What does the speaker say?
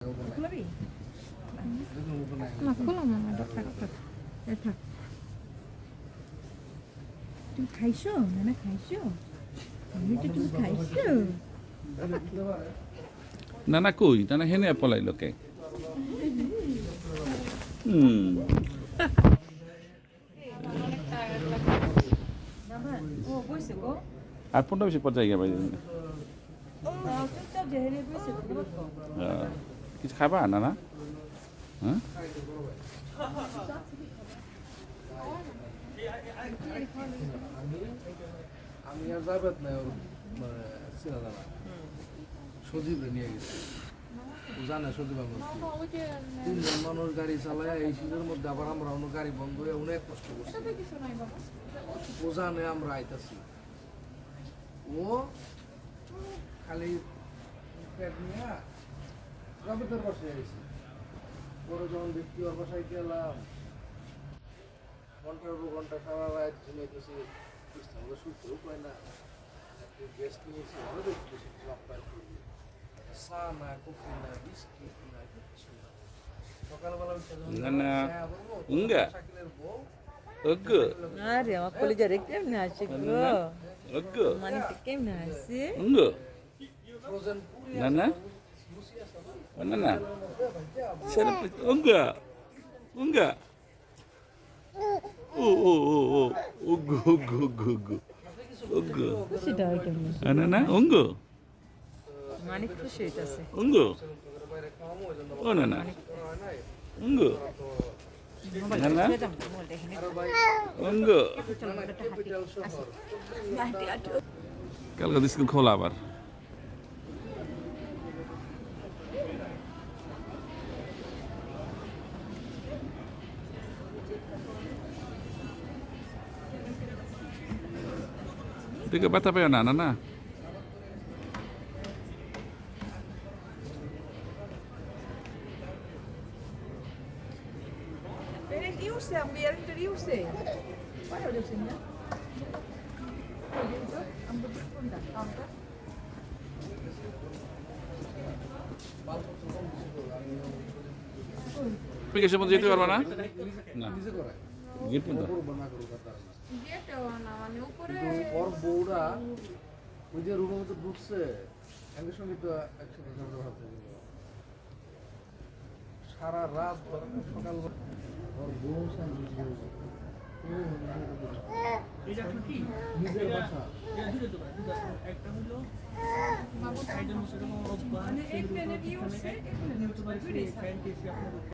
খুলবি না খুলো না এটা থাক থাক এটা থাক তুমি খাইছো না খাইছো এটা তুমি খাইছো নানা কই নানা হেনে পলাইলো কে বাবা ও বইছে গো আর 15-20 পর জায়গা ভাই চুপচাপ জেহেরে বইছে গো কিছু খাবা নানা হ্যাঁ আমি আর যাবেত না ওর মানে চিনা জানা সজীব নিয়ে গেছে ও জানে সজীব আমার তিনজন মানুষ গাড়ি চালায় এই শীতের মধ্যে আবার আমরা অন্য গাড়ি বন্ধ হয়ে অনেক কষ্ট করছি ও জানে আমরা আইতাছি ও খালি পেট নিয়ে রাবেতের বাসায় আইছি পরে যখন দেখি ওর বাসায় গেলাম ঘন্টার উপর ঘন্টা সারা রাত ঘুমাইতেছি বিছানা শুতেও পায় না গেস্ট নিয়েছি আরো দেখতেছি চা না কফি না বিস্কিট না কিছু না সকালবেলা নানা উঙ্গা ওগো আরে আমার কলিজারে কেমনে আছে গো ওগো মানে কেমনে আছে উঙ্গো ফ্রোজেন পুরি নানা নানা সেটা উঙ্গা উঙ্গা ও ও ও ও ওগো ওগো ওগো ওগো সেটা কেমনে নানা উঙ্গো মানে খুশি হইতাছে উঙ্গো বাইরে খাওয়ামো ওই জন্য ও নানা হয় নাই উঙ্গো নানা আরো ভাই উঙ্গো ক্যাপিটাল শহর কালকে স্কুল খোলা আবার দিকে ব্যথা পেও না না Pero el Iuse, ambiar el Iuse. ¿Cuál es el señor? Application মধ্যে যেতে পারবা না না নিজে করায় গেট পর্যন্ত করবো না করবো তার উপরে ওর বউরা ওই যে রুমের মধ্যে ঢুকছে এদের সঙ্গে তো একসাথে ঝগড়া ভাবতে সারা রাত সকাল ওর বউ নিজের বাসা एक प्लेनेट यूज से एक प्लेनेट